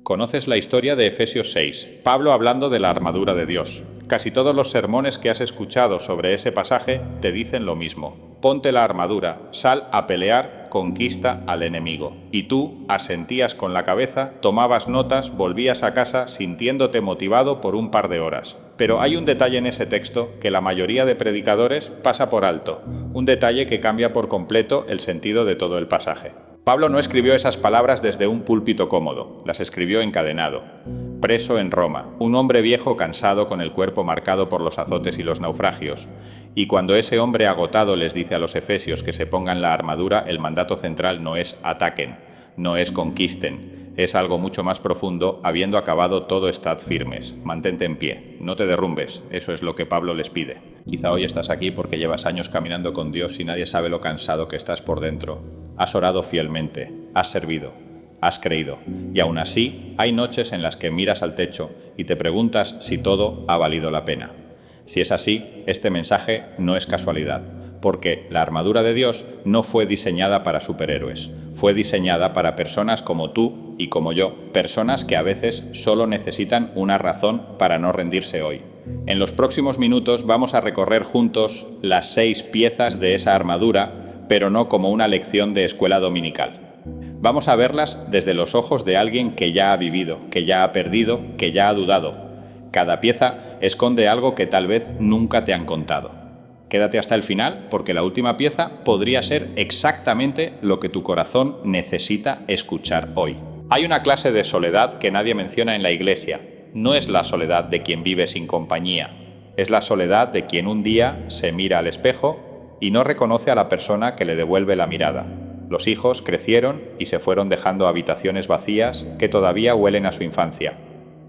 Conoces la historia de Efesios 6, Pablo hablando de la armadura de Dios. Casi todos los sermones que has escuchado sobre ese pasaje te dicen lo mismo. Ponte la armadura, sal a pelear, conquista al enemigo. Y tú asentías con la cabeza, tomabas notas, volvías a casa sintiéndote motivado por un par de horas. Pero hay un detalle en ese texto que la mayoría de predicadores pasa por alto, un detalle que cambia por completo el sentido de todo el pasaje. Pablo no escribió esas palabras desde un púlpito cómodo, las escribió encadenado, preso en Roma, un hombre viejo cansado con el cuerpo marcado por los azotes y los naufragios. Y cuando ese hombre agotado les dice a los efesios que se pongan la armadura, el mandato central no es ataquen, no es conquisten, es algo mucho más profundo. Habiendo acabado todo, estad firmes, mantente en pie, no te derrumbes, eso es lo que Pablo les pide. Quizá hoy estás aquí porque llevas años caminando con Dios y nadie sabe lo cansado que estás por dentro. Has orado fielmente, has servido, has creído, y aún así hay noches en las que miras al techo y te preguntas si todo ha valido la pena. Si es así, este mensaje no es casualidad, porque la armadura de Dios no fue diseñada para superhéroes, fue diseñada para personas como tú y como yo, personas que a veces solo necesitan una razón para no rendirse hoy. En los próximos minutos vamos a recorrer juntos las 6 piezas de esa armadura, pero no como una lección de escuela dominical. Vamos a verlas desde los ojos de alguien que ya ha vivido, que ya ha perdido, que ya ha dudado. Cada pieza esconde algo que tal vez nunca te han contado. Quédate hasta el final porque la última pieza podría ser exactamente lo que tu corazón necesita escuchar hoy. Hay una clase de soledad que nadie menciona en la iglesia. No es la soledad de quien vive sin compañía. Es la soledad de quien un día se mira al espejo y no reconoce a la persona que le devuelve la mirada. Los hijos crecieron y se fueron dejando habitaciones vacías que todavía huelen a su infancia.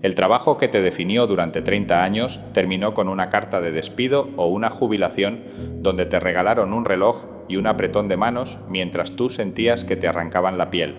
El trabajo que te definió durante 30 años terminó con una carta de despido o una jubilación donde te regalaron un reloj y un apretón de manos mientras tú sentías que te arrancaban la piel.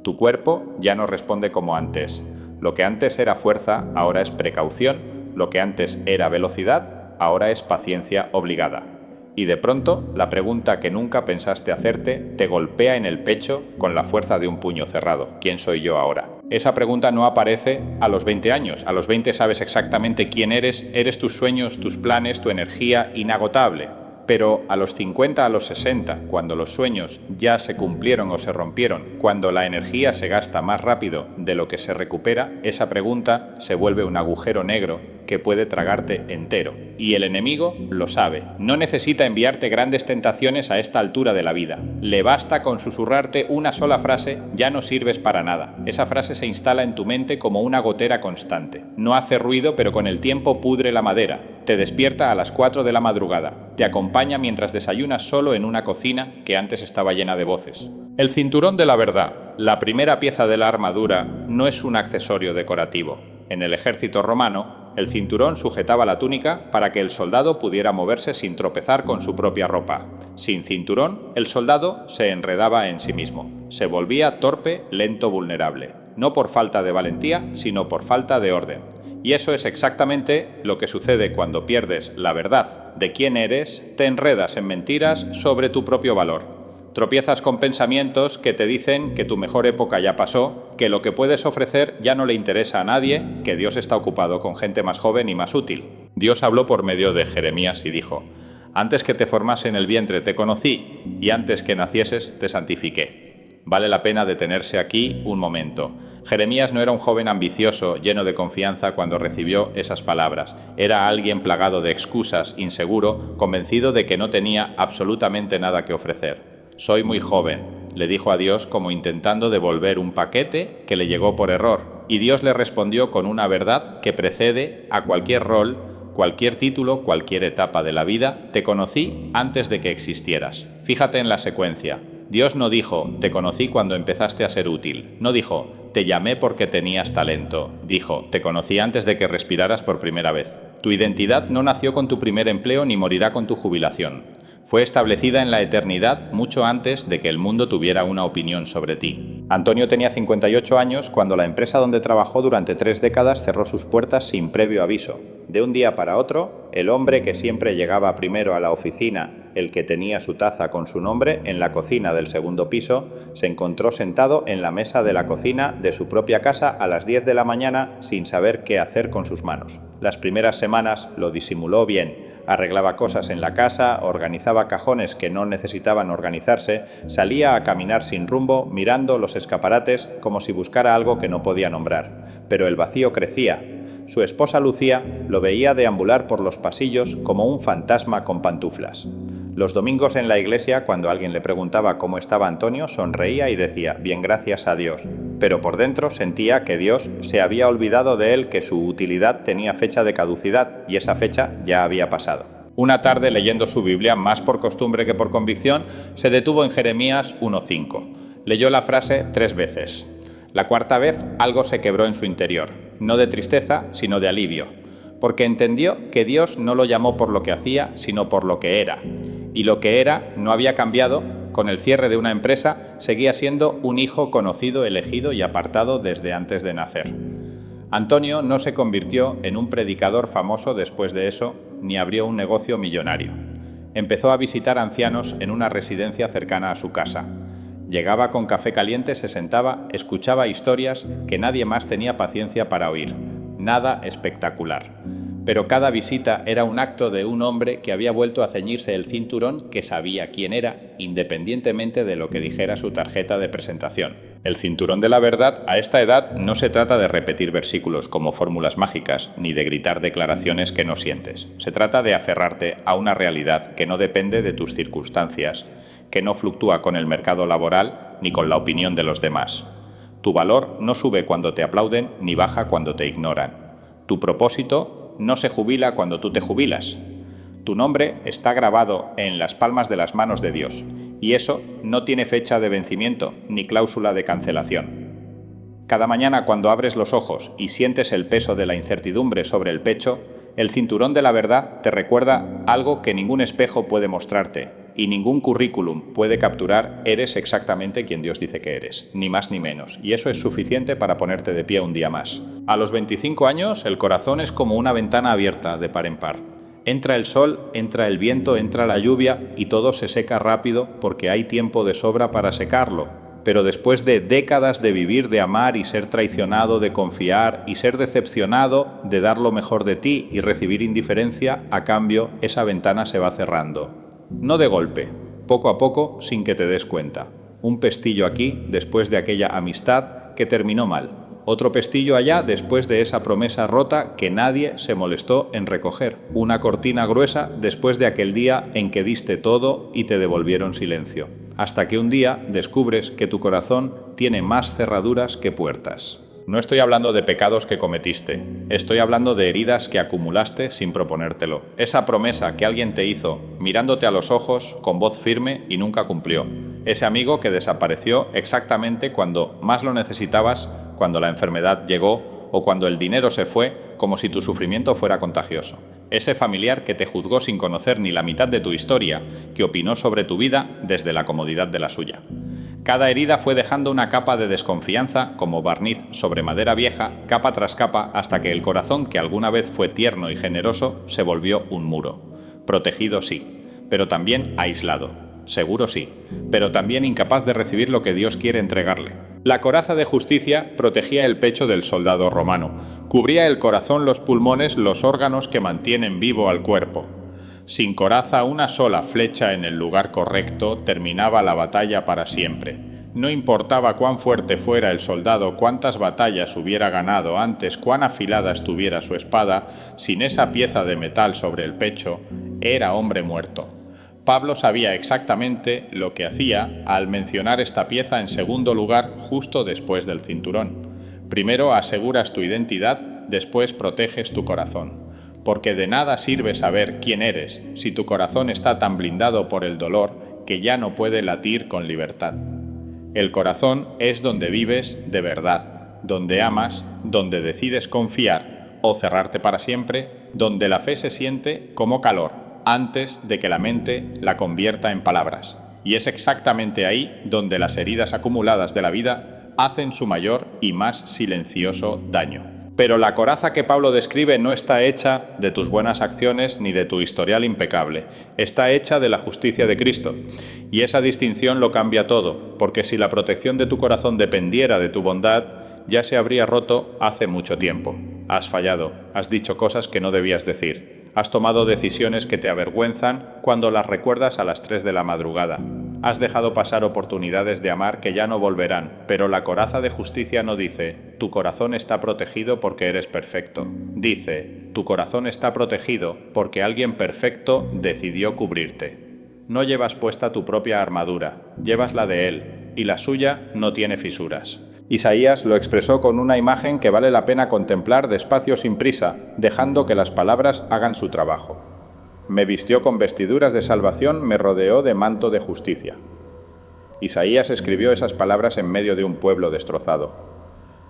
Tu cuerpo ya no responde como antes. Lo que antes era fuerza ahora es precaución. Lo que antes era velocidad ahora es paciencia obligada. Y de pronto, la pregunta que nunca pensaste hacerte te golpea en el pecho con la fuerza de un puño cerrado. ¿Quién soy yo ahora? Esa pregunta no aparece a los 20 años. A los 20 sabes exactamente quién eres tus sueños, tus planes, tu energía inagotable. Pero a los 50, a los 60, cuando los sueños ya se cumplieron o se rompieron, cuando la energía se gasta más rápido de lo que se recupera, esa pregunta se vuelve un agujero negro que puede tragarte entero. Y el enemigo lo sabe. No necesita enviarte grandes tentaciones a esta altura de la vida. Le basta con susurrarte una sola frase, ya no sirves para nada. Esa frase se instala en tu mente como una gotera constante. No hace ruido, pero con el tiempo pudre la madera. Te despierta a las 4 de la madrugada. Te acompaña mientras desayunas solo en una cocina que antes estaba llena de voces. El cinturón de la verdad, la primera pieza de la armadura, no es un accesorio decorativo. En el ejército romano, el cinturón sujetaba la túnica para que el soldado pudiera moverse sin tropezar con su propia ropa. Sin cinturón, el soldado se enredaba en sí mismo. Se volvía torpe, lento, vulnerable. No por falta de valentía, sino por falta de orden. Y eso es exactamente lo que sucede cuando pierdes la verdad de quién eres, te enredas en mentiras sobre tu propio valor. Tropiezas con pensamientos que te dicen que tu mejor época ya pasó, que lo que puedes ofrecer ya no le interesa a nadie, que Dios está ocupado con gente más joven y más útil. Dios habló por medio de Jeremías y dijo: «Antes que te formase en el vientre te conocí, y antes que nacieses te santifiqué». Vale la pena detenerse aquí un momento. Jeremías no era un joven ambicioso, lleno de confianza cuando recibió esas palabras. Era alguien plagado de excusas, inseguro, convencido de que no tenía absolutamente nada que ofrecer. «Soy muy joven», le dijo a Dios como intentando devolver un paquete que le llegó por error. Y Dios le respondió con una verdad que precede a cualquier rol, cualquier título, cualquier etapa de la vida. «Te conocí antes de que existieras». Fíjate en la secuencia. Dios no dijo: «Te conocí cuando empezaste a ser útil». No dijo: «Te llamé porque tenías talento». Dijo: «Te conocí antes de que respiraras por primera vez». Tu identidad no nació con tu primer empleo ni morirá con tu jubilación. Fue establecida en la eternidad mucho antes de que el mundo tuviera una opinión sobre ti. Antonio tenía 58 años cuando la empresa donde trabajó durante 3 décadas cerró sus puertas sin previo aviso. De un día para otro, el hombre que siempre llegaba primero a la oficina, el que tenía su taza con su nombre en la cocina del segundo piso, se encontró sentado en la mesa de la cocina de su propia casa a las 10 de la mañana sin saber qué hacer con sus manos. Las primeras semanas lo disimuló bien, arreglaba cosas en la casa, organizaba cajones que no necesitaban organizarse, salía a caminar sin rumbo, mirando los escaparates como si buscara algo que no podía nombrar. Pero el vacío crecía. Su esposa Lucía lo veía deambular por los pasillos como un fantasma con pantuflas. Los domingos en la iglesia, cuando alguien le preguntaba cómo estaba Antonio, sonreía y decía, bien, gracias a Dios. Pero por dentro sentía que Dios se había olvidado de él, que su utilidad tenía fecha de caducidad y esa fecha ya había pasado. Una tarde, leyendo su Biblia, más por costumbre que por convicción, se detuvo en Jeremías 1:5. Leyó la frase 3 veces. La cuarta vez algo se quebró en su interior, no de tristeza, sino de alivio, porque entendió que Dios no lo llamó por lo que hacía, sino por lo que era. Y lo que era no había cambiado, con el cierre de una empresa, seguía siendo un hijo conocido, elegido y apartado desde antes de nacer. Antonio no se convirtió en un predicador famoso después de eso, ni abrió un negocio millonario. Empezó a visitar ancianos en una residencia cercana a su casa. Llegaba con café caliente, se sentaba, escuchaba historias que nadie más tenía paciencia para oír. Nada espectacular. Pero cada visita era un acto de un hombre que había vuelto a ceñirse el cinturón, que sabía quién era, independientemente de lo que dijera su tarjeta de presentación. El cinturón de la verdad a esta edad no se trata de repetir versículos como fórmulas mágicas, ni de gritar declaraciones que no sientes. Se trata de aferrarte a una realidad que no depende de tus circunstancias, que no fluctúa con el mercado laboral ni con la opinión de los demás. Tu valor no sube cuando te aplauden ni baja cuando te ignoran. Tu propósito no se jubila cuando tú te jubilas. Tu nombre está grabado en las palmas de las manos de Dios, y eso no tiene fecha de vencimiento ni cláusula de cancelación. Cada mañana cuando abres los ojos y sientes el peso de la incertidumbre sobre el pecho, el cinturón de la verdad te recuerda algo que ningún espejo puede mostrarte y ningún currículum puede capturar. Eres exactamente quien Dios dice que eres, ni más ni menos, y eso es suficiente para ponerte de pie un día más. A los 25 años, el corazón es como una ventana abierta de par en par. Entra el sol, entra el viento, entra la lluvia y todo se seca rápido porque hay tiempo de sobra para secarlo. Pero después de décadas de vivir, de amar y ser traicionado, de confiar y ser decepcionado, de dar lo mejor de ti y recibir indiferencia, a cambio, esa ventana se va cerrando. No de golpe, poco a poco, sin que te des cuenta. Un pestillo aquí después de aquella amistad que terminó mal. Otro pestillo allá después de esa promesa rota que nadie se molestó en recoger. Una cortina gruesa después de aquel día en que diste todo y te devolvieron silencio. Hasta que un día descubres que tu corazón tiene más cerraduras que puertas. No estoy hablando de pecados que cometiste, estoy hablando de heridas que acumulaste sin proponértelo. Esa promesa que alguien te hizo mirándote a los ojos con voz firme y nunca cumplió. Ese amigo que desapareció exactamente cuando más lo necesitabas, cuando la enfermedad llegó o cuando el dinero se fue, como si tu sufrimiento fuera contagioso. Ese familiar que te juzgó sin conocer ni la mitad de tu historia, que opinó sobre tu vida desde la comodidad de la suya. Cada herida fue dejando una capa de desconfianza como barniz sobre madera vieja, capa tras capa, hasta que el corazón que alguna vez fue tierno y generoso se volvió un muro. Protegido sí, pero también aislado. Seguro sí, pero también incapaz de recibir lo que Dios quiere entregarle. La coraza de justicia protegía el pecho del soldado romano, cubría el corazón, los pulmones, los órganos que mantienen vivo al cuerpo. Sin coraza, una sola flecha en el lugar correcto terminaba la batalla para siempre. No importaba cuán fuerte fuera el soldado, cuántas batallas hubiera ganado antes, cuán afilada estuviera su espada, sin esa pieza de metal sobre el pecho, era hombre muerto. Pablo sabía exactamente lo que hacía al mencionar esta pieza en segundo lugar justo después del cinturón. Primero aseguras tu identidad, después proteges tu corazón. Porque de nada sirve saber quién eres si tu corazón está tan blindado por el dolor que ya no puede latir con libertad. El corazón es donde vives de verdad, donde amas, donde decides confiar o cerrarte para siempre, donde la fe se siente como calor antes de que la mente la convierta en palabras. Y es exactamente ahí donde las heridas acumuladas de la vida hacen su mayor y más silencioso daño. Pero la coraza que Pablo describe no está hecha de tus buenas acciones ni de tu historial impecable, está hecha de la justicia de Cristo. Y esa distinción lo cambia todo, porque si la protección de tu corazón dependiera de tu bondad, ya se habría roto hace mucho tiempo. Has fallado, has dicho cosas que no debías decir, has tomado decisiones que te avergüenzan cuando las recuerdas a las 3 de la madrugada. Has dejado pasar oportunidades de amar que ya no volverán, pero la coraza de justicia no dice, tu corazón está protegido porque eres perfecto. Dice, tu corazón está protegido porque alguien perfecto decidió cubrirte. No llevas puesta tu propia armadura, llevas la de él, y la suya no tiene fisuras. Isaías lo expresó con una imagen que vale la pena contemplar despacio sin prisa, dejando que las palabras hagan su trabajo. Me vistió con vestiduras de salvación, me rodeó de manto de justicia. Isaías escribió esas palabras en medio de un pueblo destrozado.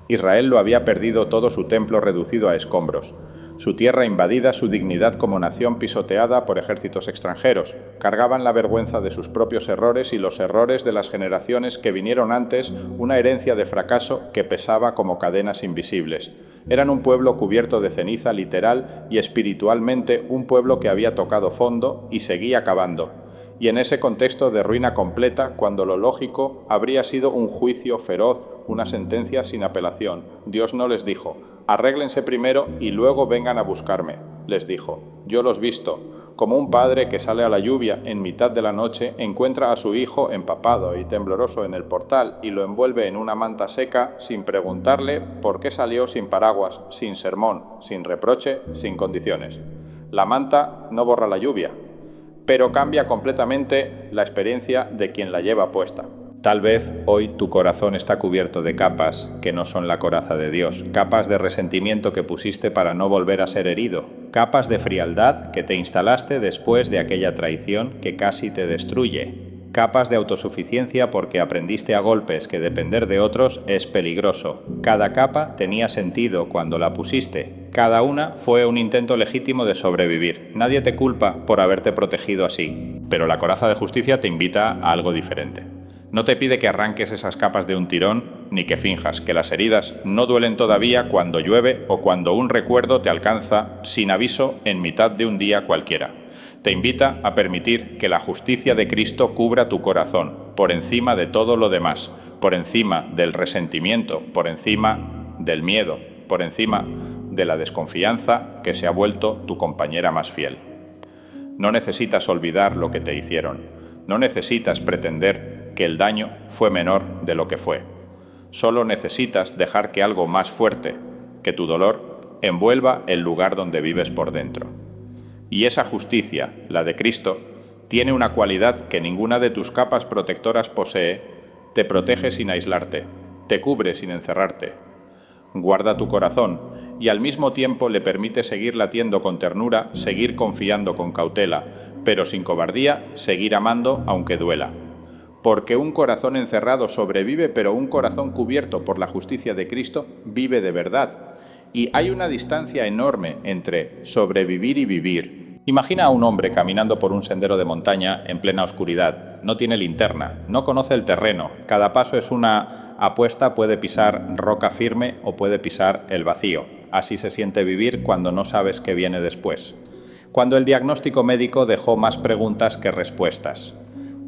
Israel lo había perdido todo, su templo reducido a escombros, su tierra invadida, su dignidad como nación pisoteada por ejércitos extranjeros. Cargaban la vergüenza de sus propios errores y los errores de las generaciones que vinieron antes, una herencia de fracaso que pesaba como cadenas invisibles. Eran un pueblo cubierto de ceniza literal y espiritualmente un pueblo que había tocado fondo y seguía cavando. Y en ese contexto de ruina completa, cuando lo lógico habría sido un juicio feroz, una sentencia sin apelación, Dios no les dijo, arréglense primero y luego vengan a buscarme. Les dijo, yo los visto, como un padre que sale a la lluvia en mitad de la noche, encuentra a su hijo empapado y tembloroso en el portal y lo envuelve en una manta seca sin preguntarle por qué salió sin paraguas, sin sermón, sin reproche, sin condiciones. La manta no borra la lluvia, pero cambia completamente la experiencia de quien la lleva puesta. Tal vez hoy tu corazón está cubierto de capas que no son la coraza de Dios, capas de resentimiento que pusiste para no volver a ser herido, capas de frialdad que te instalaste después de aquella traición que casi te destruye, capas de autosuficiencia porque aprendiste a golpes que depender de otros es peligroso. Cada capa tenía sentido cuando la pusiste, cada una fue un intento legítimo de sobrevivir. Nadie te culpa por haberte protegido así, pero la coraza de justicia te invita a algo diferente. No te pide que arranques esas capas de un tirón, ni que finjas que las heridas no duelen todavía cuando llueve o cuando un recuerdo te alcanza sin aviso en mitad de un día cualquiera. Te invita a permitir que la justicia de Cristo cubra tu corazón, por encima de todo lo demás, por encima del resentimiento, por encima del miedo, por encima de la desconfianza que se ha vuelto tu compañera más fiel. No necesitas olvidar lo que te hicieron, no necesitas pretender que el daño fue menor de lo que fue. Solo necesitas dejar que algo más fuerte que tu dolor envuelva el lugar donde vives por dentro. Y esa justicia, la de Cristo, tiene una cualidad que ninguna de tus capas protectoras posee: te protege sin aislarte, te cubre sin encerrarte. Guarda tu corazón y al mismo tiempo le permite seguir latiendo con ternura, seguir confiando con cautela, pero sin cobardía, seguir amando aunque duela. Porque un corazón encerrado sobrevive, pero un corazón cubierto por la justicia de Cristo vive de verdad. Y hay una distancia enorme entre sobrevivir y vivir. Imagina a un hombre caminando por un sendero de montaña en plena oscuridad. No tiene linterna, no conoce el terreno. Cada paso es una apuesta, puede pisar roca firme o puede pisar el vacío. Así se siente vivir cuando no sabes qué viene después. Cuando el diagnóstico médico dejó más preguntas que respuestas.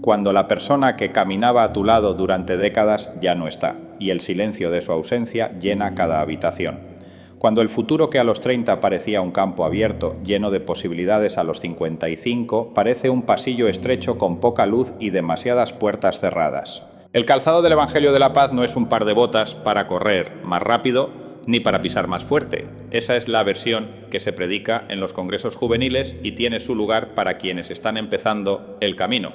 Cuando la persona que caminaba a tu lado durante décadas ya no está, y el silencio de su ausencia llena cada habitación. Cuando el futuro que a los 30 parecía un campo abierto, lleno de posibilidades a los 55, parece un pasillo estrecho con poca luz y demasiadas puertas cerradas. El calzado del Evangelio de la Paz no es un par de botas para correr más rápido ni para pisar más fuerte. Esa es la versión que se predica en los congresos juveniles y tiene su lugar para quienes están empezando el camino.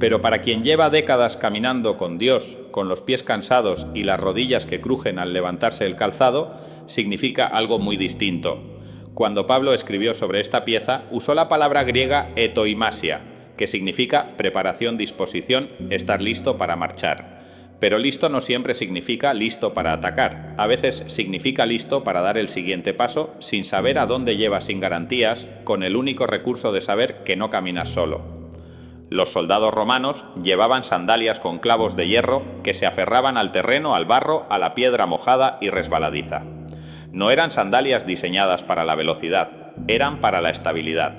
Pero para quien lleva décadas caminando con Dios, con los pies cansados y las rodillas que crujen al levantarse el calzado, significa algo muy distinto. Cuando Pablo escribió sobre esta pieza, usó la palabra griega etoimasia, que significa preparación, disposición, estar listo para marchar. Pero listo no siempre significa listo para atacar. A veces significa listo para dar el siguiente paso sin saber a dónde llevas, sin garantías, con el único recurso de saber que no caminas solo. Los soldados romanos llevaban sandalias con clavos de hierro que se aferraban al terreno, al barro, a la piedra mojada y resbaladiza. No eran sandalias diseñadas para la velocidad, eran para la estabilidad,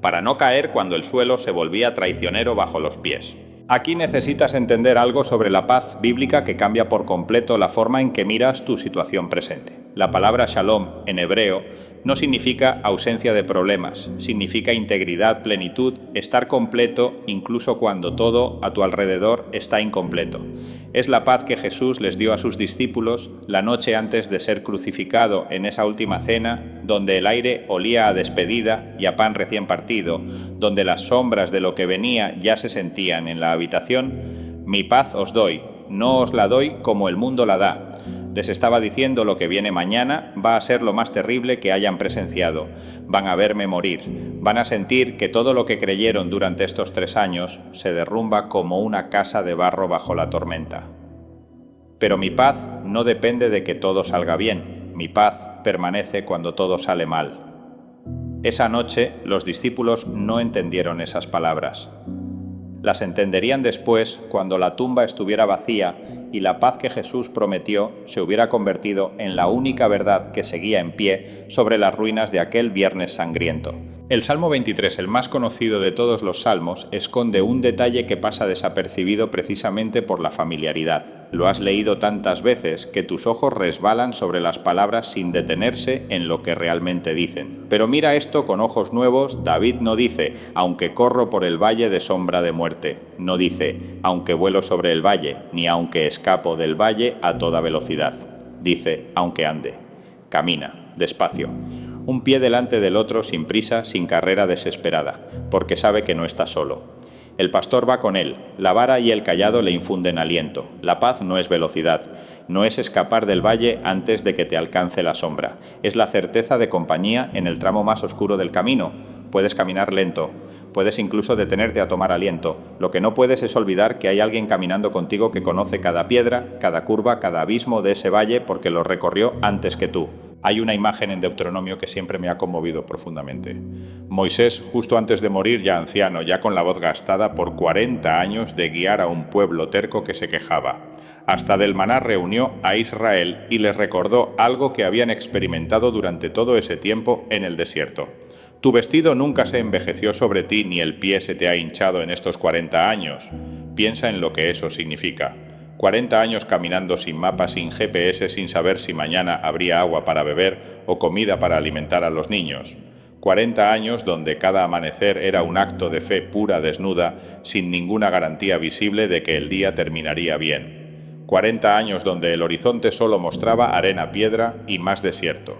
para no caer cuando el suelo se volvía traicionero bajo los pies. Aquí necesitas entender algo sobre la paz bíblica que cambia por completo la forma en que miras tu situación presente. La palabra shalom en hebreo no significa ausencia de problemas, significa integridad, plenitud, estar completo incluso cuando todo a tu alrededor está incompleto. Es la paz que Jesús les dio a sus discípulos la noche antes de ser crucificado en esa última cena, donde el aire olía a despedida y a pan recién partido, donde las sombras de lo que venía ya se sentían en la habitación. Mi paz os doy, no os la doy como el mundo la da. Les estaba diciendo lo que viene mañana va a ser lo más terrible que hayan presenciado. Van a verme morir. Van a sentir que todo lo que creyeron durante estos 3 años se derrumba como una casa de barro bajo la tormenta. Pero mi paz no depende de que todo salga bien. Mi paz permanece cuando todo sale mal. Esa noche los discípulos no entendieron esas palabras. Las entenderían después cuando la tumba estuviera vacía y la paz que Jesús prometió se hubiera convertido en la única verdad que seguía en pie sobre las ruinas de aquel viernes sangriento. El Salmo 23, el más conocido de todos los salmos, esconde un detalle que pasa desapercibido precisamente por la familiaridad. Lo has leído tantas veces que tus ojos resbalan sobre las palabras sin detenerse en lo que realmente dicen. Pero mira esto con ojos nuevos. David no dice, aunque corro por el valle de sombra de muerte. No dice, aunque vuelo sobre el valle, ni aunque escapo del valle a toda velocidad. Dice, aunque ande. Camina, despacio. Un pie delante del otro, sin prisa, sin carrera desesperada, porque sabe que no está solo. El pastor va con él, la vara y el cayado le infunden aliento. La paz no es velocidad, no es escapar del valle antes de que te alcance la sombra. Es la certeza de compañía en el tramo más oscuro del camino. Puedes caminar lento, puedes incluso detenerte a tomar aliento. Lo que no puedes es olvidar que hay alguien caminando contigo que conoce cada piedra, cada curva, cada abismo de ese valle porque lo recorrió antes que tú. Hay una imagen en Deuteronomio que siempre me ha conmovido profundamente. Moisés, justo antes de morir, ya anciano, ya con la voz gastada por 40 años de guiar a un pueblo terco que se quejaba. Hasta del maná reunió a Israel y les recordó algo que habían experimentado durante todo ese tiempo en el desierto. Tu vestido nunca se envejeció sobre ti ni el pie se te ha hinchado en estos 40 años. Piensa en lo que eso significa. 40 años caminando sin mapa, sin GPS, sin saber si mañana habría agua para beber o comida para alimentar a los niños. 40 años donde cada amanecer era un acto de fe pura, desnuda, sin ninguna garantía visible de que el día terminaría bien. 40 años donde el horizonte solo mostraba arena, piedra y más desierto.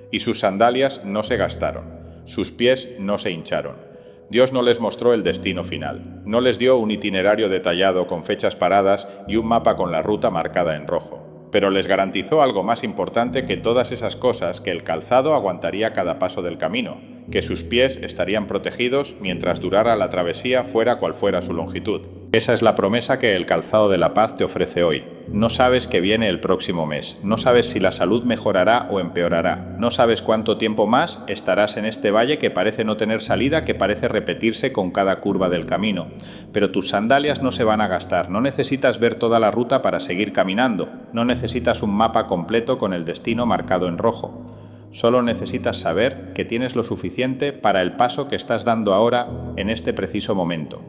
Y sus sandalias no se gastaron, sus pies no se hincharon. Dios no les mostró el destino final, no les dio un itinerario detallado con fechas paradas y un mapa con la ruta marcada en rojo, pero les garantizó algo más importante que todas esas cosas, que el calzado aguantaría cada paso del camino, que sus pies estarían protegidos mientras durara la travesía fuera cual fuera su longitud. Esa es la promesa que el calzado de la paz te ofrece hoy. No sabes qué viene el próximo mes, no sabes si la salud mejorará o empeorará, no sabes cuánto tiempo más estarás en este valle que parece no tener salida, que parece repetirse con cada curva del camino. Pero tus sandalias no se van a gastar, no necesitas ver toda la ruta para seguir caminando, no necesitas un mapa completo con el destino marcado en rojo. Solo necesitas saber que tienes lo suficiente para el paso que estás dando ahora en este preciso momento.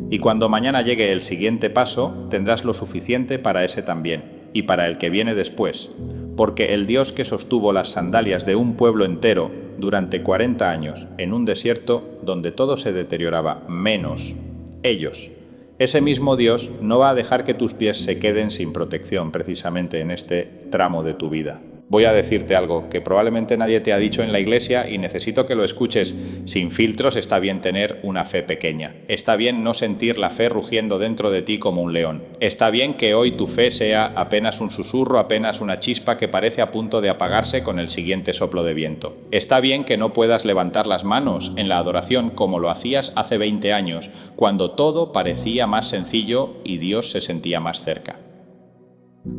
Y cuando mañana llegue el siguiente paso, tendrás lo suficiente para ese también, y para el que viene después, porque el Dios que sostuvo las sandalias de un pueblo entero durante 40 años en un desierto donde todo se deterioraba menos ellos, ese mismo Dios no va a dejar que tus pies se queden sin protección precisamente en este tramo de tu vida. Voy a decirte algo que probablemente nadie te ha dicho en la iglesia y necesito que lo escuches sin filtros. Está bien tener una fe pequeña. Está bien no sentir la fe rugiendo dentro de ti como un león. Está bien que hoy tu fe sea apenas un susurro, apenas una chispa que parece a punto de apagarse con el siguiente soplo de viento. Está bien que no puedas levantar las manos en la adoración como lo hacías hace 20 años, cuando todo parecía más sencillo y Dios se sentía más cerca.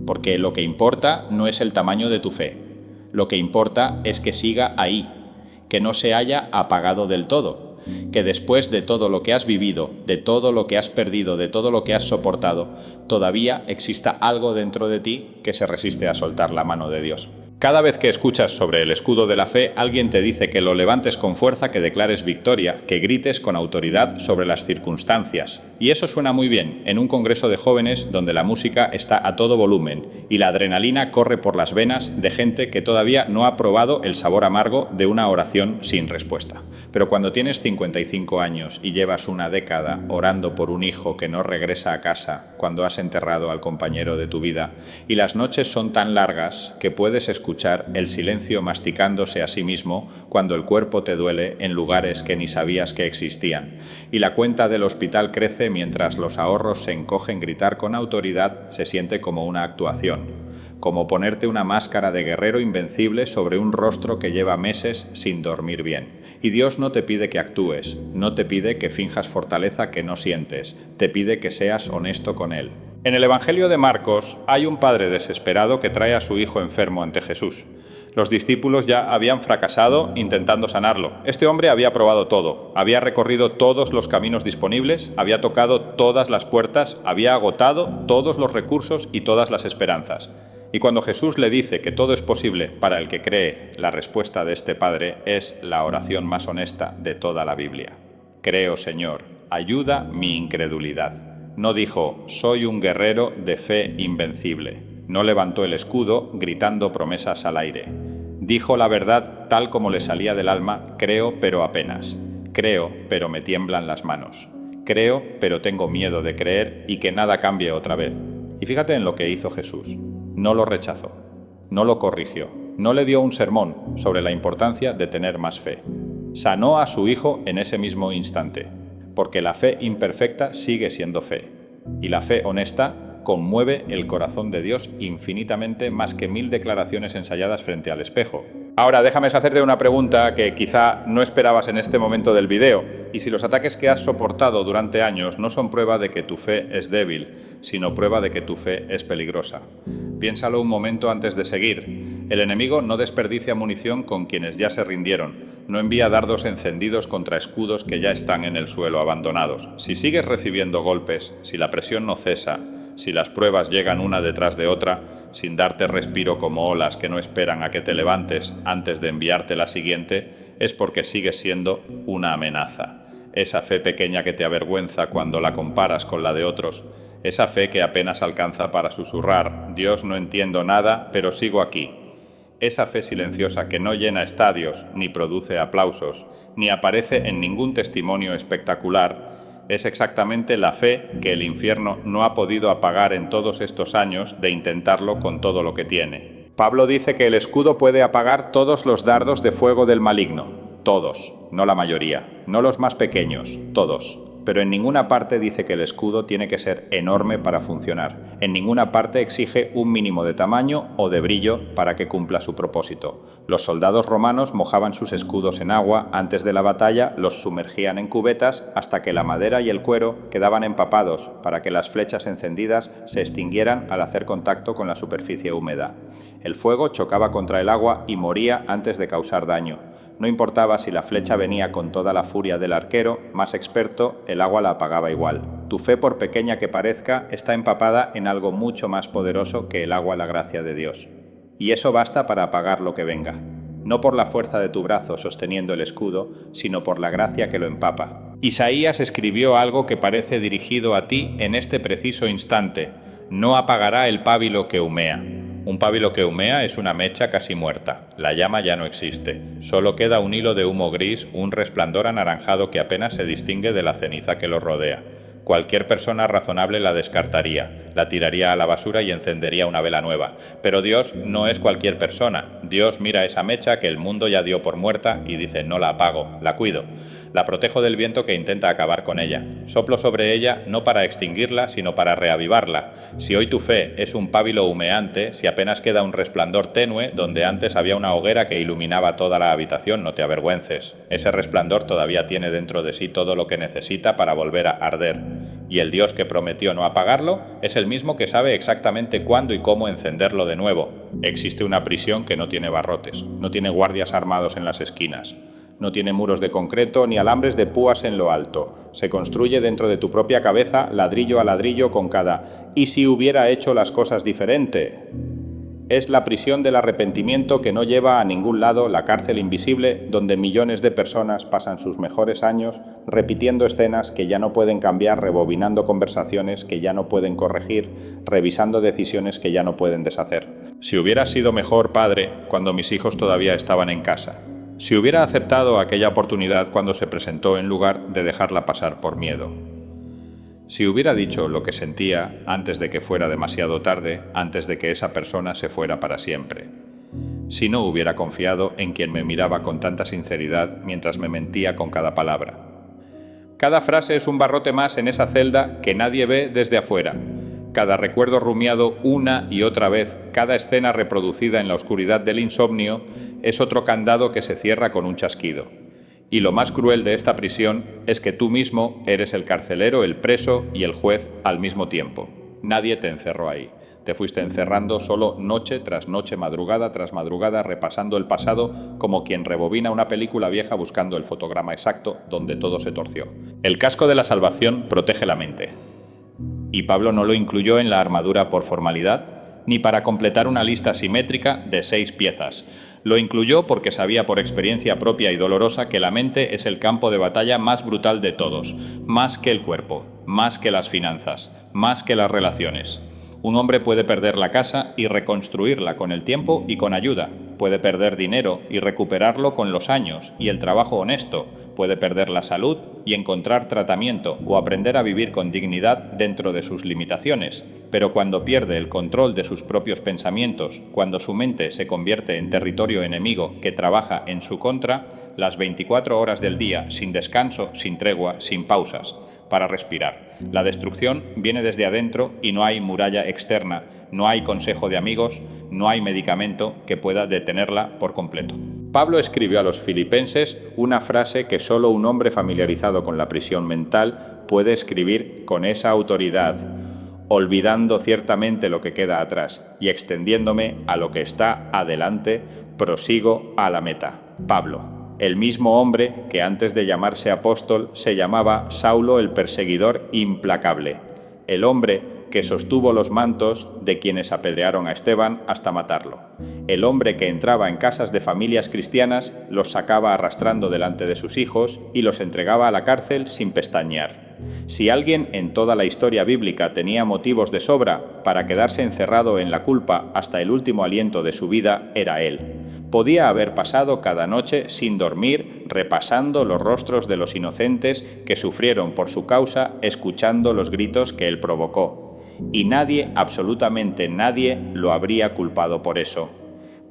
Porque lo que importa no es el tamaño de tu fe, lo que importa es que siga ahí, que no se haya apagado del todo, que después de todo lo que has vivido, de todo lo que has perdido, de todo lo que has soportado, todavía exista algo dentro de ti que se resiste a soltar la mano de Dios. Cada vez que escuchas sobre el escudo de la fe, alguien te dice que lo levantes con fuerza, que declares victoria, que grites con autoridad sobre las circunstancias. Y eso suena muy bien en un congreso de jóvenes donde la música está a todo volumen y la adrenalina corre por las venas de gente que todavía no ha probado el sabor amargo de una oración sin respuesta. Pero cuando tienes 55 años y llevas una década orando por un hijo que no regresa a casa cuando has enterrado al compañero de tu vida, y las noches son tan largas que puedes escuchar el silencio masticándose a sí mismo cuando el cuerpo te duele en lugares que ni sabías que existían, y la cuenta del hospital crece mientras los ahorros se encogen, gritar con autoridad se siente como una actuación, como ponerte una máscara de guerrero invencible sobre un rostro que lleva meses sin dormir bien. Y Dios no te pide que actúes, no te pide que finjas fortaleza que no sientes, te pide que seas honesto con Él. En el Evangelio de Marcos hay un padre desesperado que trae a su hijo enfermo ante Jesús. Los discípulos ya habían fracasado intentando sanarlo. Este hombre había probado todo, había recorrido todos los caminos disponibles, había tocado todas las puertas, había agotado todos los recursos y todas las esperanzas. Y cuando Jesús le dice que todo es posible para el que cree, la respuesta de este padre es la oración más honesta de toda la Biblia. Creo, Señor, ayuda mi incredulidad. No dijo, soy un guerrero de fe invencible. No levantó el escudo gritando promesas al aire. Dijo la verdad tal como le salía del alma, creo pero apenas. Creo pero me tiemblan las manos. Creo pero tengo miedo de creer y que nada cambie otra vez. Y fíjate en lo que hizo Jesús. No lo rechazó, no lo corrigió, no le dio un sermón sobre la importancia de tener más fe. Sanó a su hijo en ese mismo instante, porque la fe imperfecta sigue siendo fe. Y la fe honesta conmueve el corazón de Dios infinitamente más que 1000 declaraciones ensayadas frente al espejo. Ahora déjame hacerte una pregunta que quizá no esperabas en este momento del video, y si los ataques que has soportado durante años no son prueba de que tu fe es débil, sino prueba de que tu fe es peligrosa. Piénsalo un momento antes de seguir. El enemigo no desperdicia munición con quienes ya se rindieron, no envía dardos encendidos contra escudos que ya están en el suelo abandonados. Si sigues recibiendo golpes, si la presión no cesa, si las pruebas llegan una detrás de otra, sin darte respiro como olas que no esperan a que te levantes antes de enviarte la siguiente, es porque sigues siendo una amenaza. Esa fe pequeña que te avergüenza cuando la comparas con la de otros, esa fe que apenas alcanza para susurrar, Dios, no entiendo nada, pero sigo aquí. Esa fe silenciosa que no llena estadios, ni produce aplausos, ni aparece en ningún testimonio espectacular, es exactamente la fe que el infierno no ha podido apagar en todos estos años de intentarlo con todo lo que tiene. Pablo dice que el escudo puede apagar todos los dardos de fuego del maligno. Todos, no la mayoría, no los más pequeños, todos. Pero en ninguna parte dice que el escudo tiene que ser enorme para funcionar. En ninguna parte exige un mínimo de tamaño o de brillo para que cumpla su propósito. Los soldados romanos mojaban sus escudos en agua, antes de la batalla los sumergían en cubetas hasta que la madera y el cuero quedaban empapados para que las flechas encendidas se extinguieran al hacer contacto con la superficie húmeda. El fuego chocaba contra el agua y moría antes de causar daño. No importaba si la flecha venía con toda la furia del arquero, más experto, el agua la apagaba igual. Tu fe, por pequeña que parezca, está empapada en algo mucho más poderoso que el agua, la gracia de Dios. Y eso basta para apagar lo que venga. No por la fuerza de tu brazo sosteniendo el escudo, sino por la gracia que lo empapa. Isaías escribió algo que parece dirigido a ti en este preciso instante. No apagará el pábilo que humea. Un pábilo que humea es una mecha casi muerta. La llama ya no existe. Solo queda un hilo de humo gris, un resplandor anaranjado que apenas se distingue de la ceniza que lo rodea. Cualquier persona razonable la descartaría, la tiraría a la basura y encendería una vela nueva. Pero Dios no es cualquier persona. Dios mira esa mecha que el mundo ya dio por muerta y dice, no la apago, la cuido. La protejo del viento que intenta acabar con ella. Soplo sobre ella no para extinguirla, sino para reavivarla. Si hoy tu fe es un pábilo humeante, si apenas queda un resplandor tenue donde antes había una hoguera que iluminaba toda la habitación, no te avergüences. Ese resplandor todavía tiene dentro de sí todo lo que necesita para volver a arder. Y el Dios que prometió no apagarlo es el mismo que sabe exactamente cuándo y cómo encenderlo de nuevo. Existe una prisión que no tiene barrotes, no tiene guardias armados en las esquinas. No tiene muros de concreto ni alambres de púas en lo alto. Se construye dentro de tu propia cabeza, ladrillo a ladrillo con cada «¿y si hubiera hecho las cosas diferente?». Es la prisión del arrepentimiento que no lleva a ningún lado, la cárcel invisible donde millones de personas pasan sus mejores años repitiendo escenas que ya no pueden cambiar, rebobinando conversaciones que ya no pueden corregir, revisando decisiones que ya no pueden deshacer. Si hubiera sido mejor padre cuando mis hijos todavía estaban en casa. Si hubiera aceptado aquella oportunidad cuando se presentó en lugar de dejarla pasar por miedo. Si hubiera dicho lo que sentía antes de que fuera demasiado tarde, antes de que esa persona se fuera para siempre. Si no hubiera confiado en quien me miraba con tanta sinceridad mientras me mentía con cada palabra. Cada frase es un barrote más en esa celda que nadie ve desde afuera. Cada recuerdo rumiado una y otra vez, cada escena reproducida en la oscuridad del insomnio, es otro candado que se cierra con un chasquido. Y lo más cruel de esta prisión es que tú mismo eres el carcelero, el preso y el juez al mismo tiempo. Nadie te encerró ahí. Te fuiste encerrando solo noche tras noche, madrugada tras madrugada, repasando el pasado como quien rebobina una película vieja buscando el fotograma exacto donde todo se torció. El casco de la salvación protege la mente. Y Pablo no lo incluyó en la armadura por formalidad, ni para completar una lista simétrica de 6 piezas. Lo incluyó porque sabía por experiencia propia y dolorosa que la mente es el campo de batalla más brutal de todos, más que el cuerpo, más que las finanzas, más que las relaciones. Un hombre puede perder la casa y reconstruirla con el tiempo y con ayuda. Puede perder dinero y recuperarlo con los años y el trabajo honesto. Puede perder la salud y encontrar tratamiento o aprender a vivir con dignidad dentro de sus limitaciones. Pero cuando pierde el control de sus propios pensamientos, cuando su mente se convierte en territorio enemigo que trabaja en su contra, las 24 horas del día, sin descanso, sin tregua, sin pausas, para respirar. La destrucción viene desde adentro y no hay muralla externa, no hay consejo de amigos, no hay medicamento que pueda detenerla por completo. Pablo escribió a los filipenses una frase que solo un hombre familiarizado con la prisión mental puede escribir con esa autoridad: olvidando ciertamente lo que queda atrás y extendiéndome a lo que está adelante, prosigo a la meta. Pablo, el mismo hombre que antes de llamarse apóstol se llamaba Saulo el perseguidor implacable, el hombre que sostuvo los mantos de quienes apedrearon a Esteban hasta matarlo, el hombre que entraba en casas de familias cristianas, los sacaba arrastrando delante de sus hijos y los entregaba a la cárcel sin pestañear. Si alguien en toda la historia bíblica tenía motivos de sobra para quedarse encerrado en la culpa hasta el último aliento de su vida, era él. Podía haber pasado cada noche sin dormir, repasando los rostros de los inocentes que sufrieron por su causa, escuchando los gritos que él provocó. Y nadie, absolutamente nadie, lo habría culpado por eso.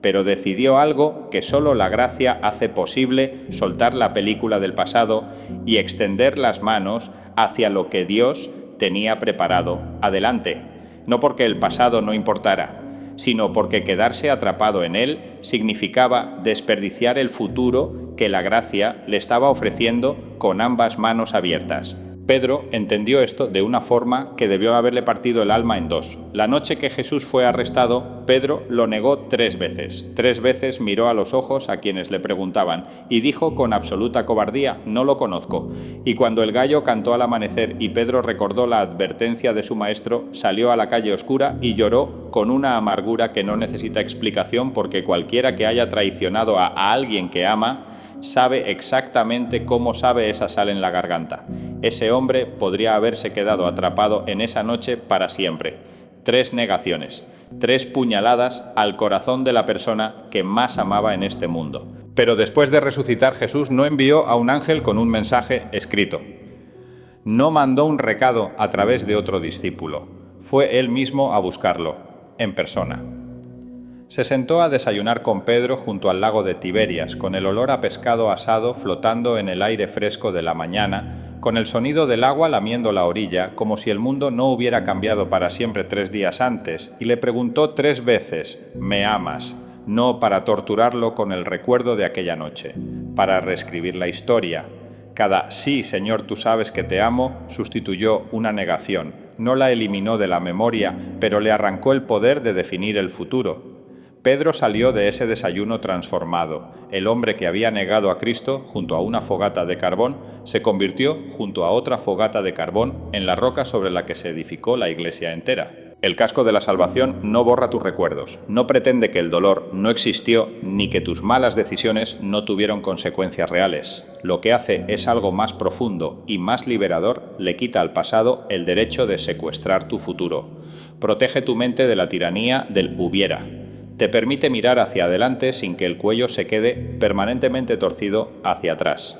Pero decidió algo que solo la gracia hace posible: soltar la película del pasado y extender las manos hacia lo que Dios tenía preparado adelante. No porque el pasado no importara, sino porque quedarse atrapado en él significaba desperdiciar el futuro que la gracia le estaba ofreciendo con ambas manos abiertas. Pedro entendió esto de una forma que debió haberle partido el alma en dos. La noche que Jesús fue arrestado, Pedro lo negó 3 veces. 3 veces miró a los ojos a quienes le preguntaban y dijo con absoluta cobardía: no lo conozco. Y cuando el gallo cantó al amanecer y Pedro recordó la advertencia de su maestro, salió a la calle oscura y lloró con una amargura que no necesita explicación, porque cualquiera que haya traicionado a alguien que ama sabe exactamente cómo sabe esa sal en la garganta. Ese hombre podría haberse quedado atrapado en esa noche para siempre. 3 negaciones, 3 puñaladas al corazón de la persona que más amaba en este mundo. Pero después de resucitar, Jesús no envió a un ángel con un mensaje escrito. No mandó un recado a través de otro discípulo. Fue él mismo a buscarlo, en persona. Se sentó a desayunar con Pedro junto al lago de Tiberias, con el olor a pescado asado flotando en el aire fresco de la mañana, con el sonido del agua lamiendo la orilla, como si el mundo no hubiera cambiado para siempre 3 días antes, y le preguntó 3 veces: ¿me amas? No para torturarlo con el recuerdo de aquella noche, para reescribir la historia. Cada «sí, Señor, tú sabes que te amo» sustituyó una negación. No la eliminó de la memoria, pero le arrancó el poder de definir el futuro. Pedro salió de ese desayuno transformado. El hombre que había negado a Cristo junto a una fogata de carbón se convirtió junto a otra fogata de carbón en la roca sobre la que se edificó la iglesia entera. El casco de la salvación no borra tus recuerdos, no pretende que el dolor no existió ni que tus malas decisiones no tuvieron consecuencias reales. Lo que hace es algo más profundo y más liberador, le quita al pasado el derecho de secuestrar tu futuro. Protege tu mente de la tiranía del hubiera. Te permite mirar hacia adelante sin que el cuello se quede permanentemente torcido hacia atrás.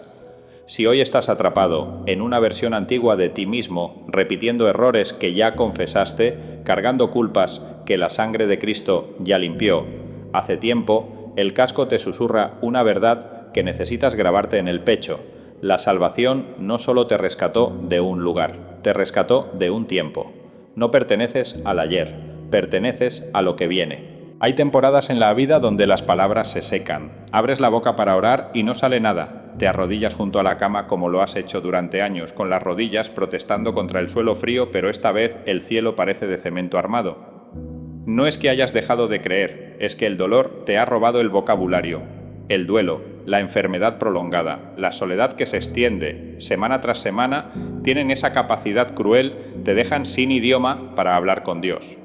Si hoy estás atrapado en una versión antigua de ti mismo, repitiendo errores que ya confesaste, cargando culpas que la sangre de Cristo ya limpió, hace tiempo, el casco te susurra una verdad que necesitas grabarte en el pecho. La salvación no solo te rescató de un lugar, te rescató de un tiempo. No perteneces al ayer, perteneces a lo que viene. Hay temporadas en la vida donde las palabras se secan. Abres la boca para orar y no sale nada. Te arrodillas junto a la cama como lo has hecho durante años, con las rodillas protestando contra el suelo frío, pero esta vez el cielo parece de cemento armado. No es que hayas dejado de creer, es que el dolor te ha robado el vocabulario. El duelo, la enfermedad prolongada, la soledad que se extiende, semana tras semana, tienen esa capacidad cruel, te dejan sin idioma para hablar con Dios.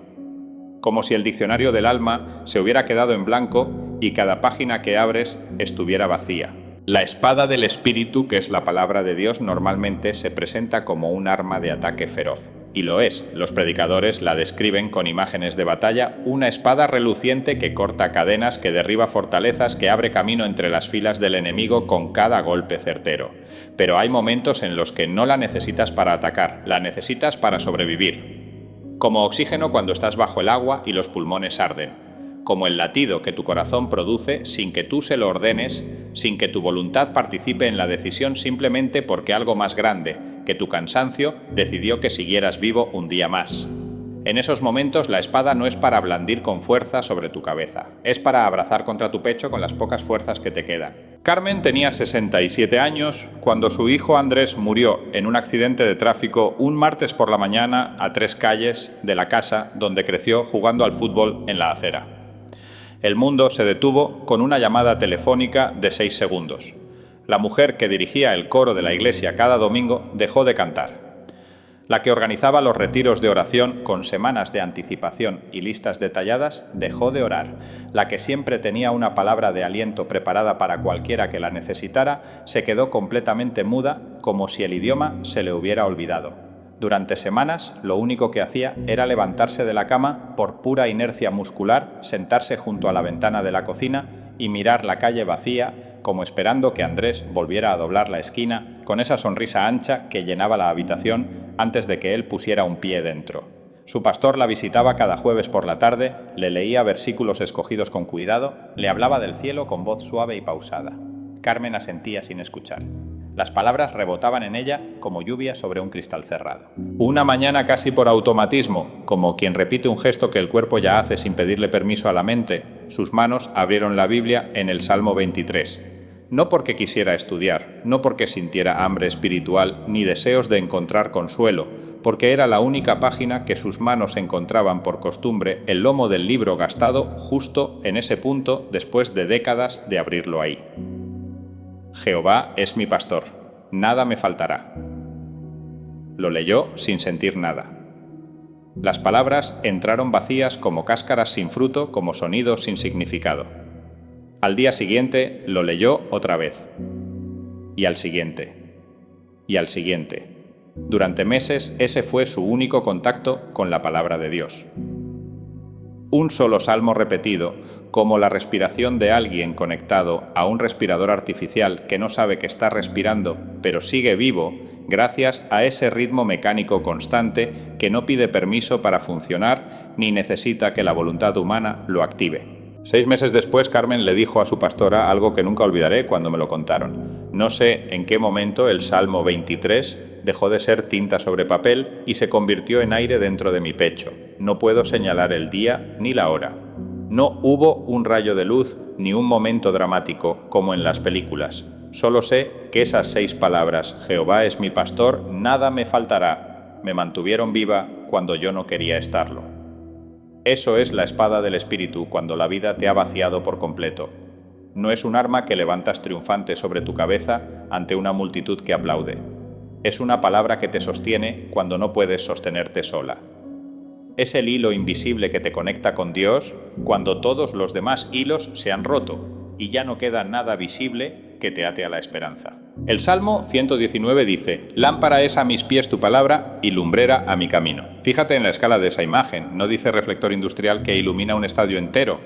Como si el diccionario del alma se hubiera quedado en blanco y cada página que abres estuviera vacía. La espada del espíritu, que es la palabra de Dios, normalmente se presenta como un arma de ataque feroz. Y lo es. Los predicadores la describen con imágenes de batalla, una espada reluciente que corta cadenas, que derriba fortalezas, que abre camino entre las filas del enemigo con cada golpe certero. Pero hay momentos en los que no la necesitas para atacar, la necesitas para sobrevivir. Como oxígeno cuando estás bajo el agua y los pulmones arden. Como el latido que tu corazón produce sin que tú se lo ordenes, sin que tu voluntad participe en la decisión simplemente porque algo más grande, que tu cansancio, decidió que siguieras vivo un día más. En esos momentos la espada no es para blandir con fuerza sobre tu cabeza, es para abrazar contra tu pecho con las pocas fuerzas que te quedan. Carmen tenía 67 años cuando su hijo Andrés murió en un accidente de tráfico un martes por la mañana a 3 calles de la casa donde creció jugando al fútbol en la acera. El mundo se detuvo con una llamada telefónica de 6 segundos. La mujer que dirigía el coro de la iglesia cada domingo dejó de cantar. La que organizaba los retiros de oración con semanas de anticipación y listas detalladas dejó de orar. La que siempre tenía una palabra de aliento preparada para cualquiera que la necesitara se quedó completamente muda, como si el idioma se le hubiera olvidado. Durante semanas, lo único que hacía era levantarse de la cama por pura inercia muscular, sentarse junto a la ventana de la cocina y mirar la calle vacía, como esperando que Andrés volviera a doblar la esquina con esa sonrisa ancha que llenaba la habitación antes de que él pusiera un pie dentro. Su pastor la visitaba cada jueves por la tarde, le leía versículos escogidos con cuidado, le hablaba del cielo con voz suave y pausada. Carmen asentía sin escuchar. Las palabras rebotaban en ella como lluvia sobre un cristal cerrado. Una mañana casi por automatismo, como quien repite un gesto que el cuerpo ya hace sin pedirle permiso a la mente, sus manos abrieron la Biblia en el Salmo 23. No porque quisiera estudiar, no porque sintiera hambre espiritual ni deseos de encontrar consuelo, porque era la única página que sus manos encontraban por costumbre el lomo del libro gastado justo en ese punto después de décadas de abrirlo ahí. Jehová es mi pastor, nada me faltará. Lo leyó sin sentir nada. Las palabras entraron vacías como cáscaras sin fruto, como sonidos sin significado. Al día siguiente lo leyó otra vez. Y al siguiente. Y al siguiente. Durante meses ese fue su único contacto con la palabra de Dios. Un solo salmo repetido, como la respiración de alguien conectado a un respirador artificial que no sabe que está respirando, pero sigue vivo, gracias a ese ritmo mecánico constante que no pide permiso para funcionar ni necesita que la voluntad humana lo active. 6 meses después, Carmen le dijo a su pastora algo que nunca olvidaré cuando me lo contaron. No sé en qué momento el Salmo 23 dejó de ser tinta sobre papel y se convirtió en aire dentro de mi pecho. No puedo señalar el día ni la hora. No hubo un rayo de luz ni un momento dramático como en las películas. Solo sé que esas 6 palabras, Jehová es mi pastor, nada me faltará, me mantuvieron viva cuando yo no quería estarlo. Eso es la espada del espíritu cuando la vida te ha vaciado por completo. No es un arma que levantas triunfante sobre tu cabeza ante una multitud que aplaude. Es una palabra que te sostiene cuando no puedes sostenerte sola. Es el hilo invisible que te conecta con Dios cuando todos los demás hilos se han roto y ya no queda nada visible que te ate a la esperanza. El Salmo 119 dice: «Lámpara es a mis pies tu palabra y lumbrera a mi camino». Fíjate en la escala de esa imagen, no dice reflector industrial que ilumina un estadio entero,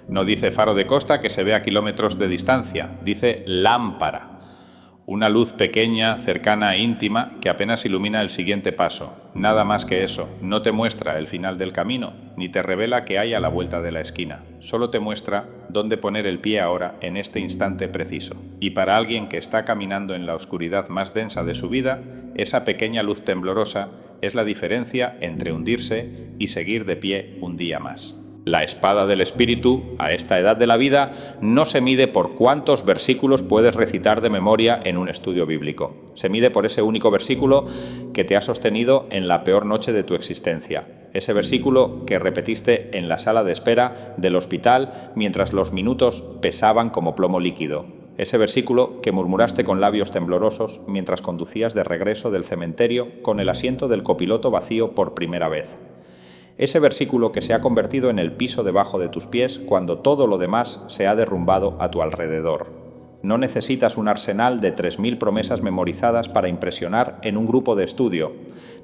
no dice faro de costa que se ve a kilómetros de distancia, dice lámpara. Una luz pequeña, cercana e íntima que apenas ilumina el siguiente paso. Nada más que eso. No te muestra el final del camino, ni te revela qué hay a la vuelta de la esquina. Solo te muestra dónde poner el pie ahora, en este instante preciso. Y para alguien que está caminando en la oscuridad más densa de su vida, esa pequeña luz temblorosa es la diferencia entre hundirse y seguir de pie un día más. La espada del Espíritu, a esta edad de la vida, no se mide por cuántos versículos puedes recitar de memoria en un estudio bíblico. Se mide por ese único versículo que te ha sostenido en la peor noche de tu existencia. Ese versículo que repetiste en la sala de espera del hospital mientras los minutos pesaban como plomo líquido. Ese versículo que murmuraste con labios temblorosos mientras conducías de regreso del cementerio con el asiento del copiloto vacío por primera vez. Ese versículo que se ha convertido en el piso debajo de tus pies cuando todo lo demás se ha derrumbado a tu alrededor. No necesitas un arsenal de 3000 promesas memorizadas para impresionar en un grupo de estudio.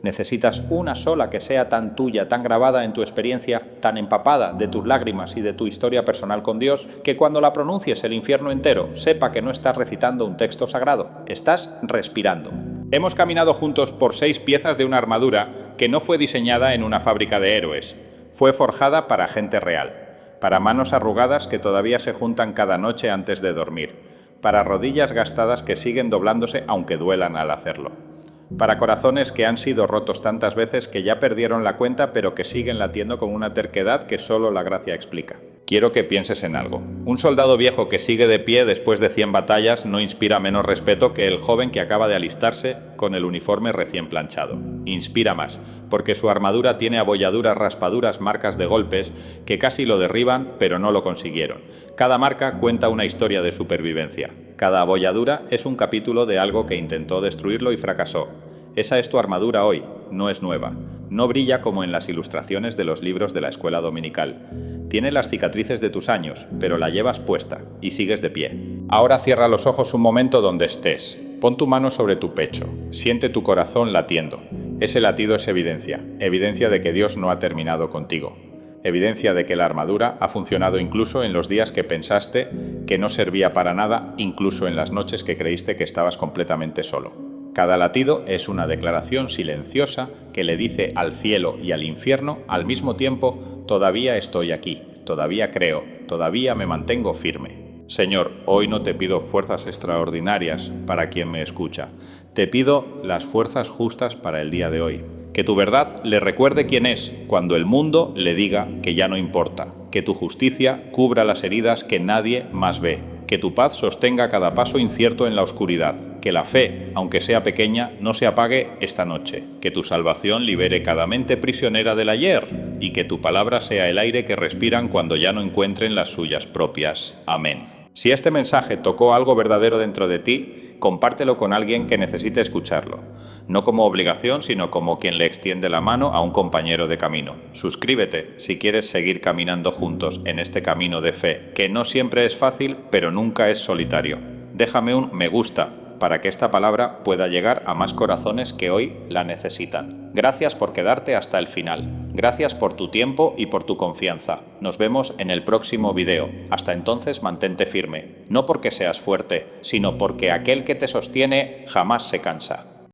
Necesitas una sola que sea tan tuya, tan grabada en tu experiencia, tan empapada de tus lágrimas y de tu historia personal con Dios, que cuando la pronuncies el infierno entero sepa que no estás recitando un texto sagrado, estás respirando. Hemos caminado juntos por 6 piezas de una armadura que no fue diseñada en una fábrica de héroes. Fue forjada para gente real, para manos arrugadas que todavía se juntan cada noche antes de dormir, para rodillas gastadas que siguen doblándose aunque duelan al hacerlo, para corazones que han sido rotos tantas veces que ya perdieron la cuenta pero que siguen latiendo con una terquedad que solo la gracia explica. Quiero que pienses en algo. Un soldado viejo que sigue de pie después de 100 batallas no inspira menos respeto que el joven que acaba de alistarse con el uniforme recién planchado. Inspira más, porque su armadura tiene abolladuras, raspaduras, marcas de golpes que casi lo derriban, pero no lo consiguieron. Cada marca cuenta una historia de supervivencia. Cada abolladura es un capítulo de algo que intentó destruirlo y fracasó. Esa es tu armadura hoy, no es nueva. No brilla como en las ilustraciones de los libros de la escuela dominical. Tiene las cicatrices de tus años, pero la llevas puesta y sigues de pie. Ahora cierra los ojos un momento donde estés. Pon tu mano sobre tu pecho. Siente tu corazón latiendo. Ese latido es evidencia de que Dios no ha terminado contigo. Evidencia de que la armadura ha funcionado incluso en los días que pensaste que no servía para nada, incluso en las noches que creíste que estabas completamente solo. Cada latido es una declaración silenciosa que le dice al cielo y al infierno al mismo tiempo: todavía estoy aquí, todavía creo, todavía me mantengo firme. Señor, hoy no te pido fuerzas extraordinarias para quien me escucha. Te pido las fuerzas justas para el día de hoy. Que tu verdad le recuerde quién es cuando el mundo le diga que ya no importa. Que tu justicia cubra las heridas que nadie más ve. Que tu paz sostenga cada paso incierto en la oscuridad. Que la fe, aunque sea pequeña, no se apague esta noche. Que tu salvación libere cada mente prisionera del ayer. Y que tu palabra sea el aire que respiran cuando ya no encuentren las suyas propias. Amén. Si este mensaje tocó algo verdadero dentro de ti, compártelo con alguien que necesite escucharlo. No como obligación, sino como quien le extiende la mano a un compañero de camino. Suscríbete si quieres seguir caminando juntos en este camino de fe, que no siempre es fácil, pero nunca es solitario. Déjame un me gusta para que esta palabra pueda llegar a más corazones que hoy la necesitan. Gracias por quedarte hasta el final. Gracias por tu tiempo y por tu confianza. Nos vemos en el próximo video. Hasta entonces mantente firme. No porque seas fuerte, sino porque aquel que te sostiene jamás se cansa.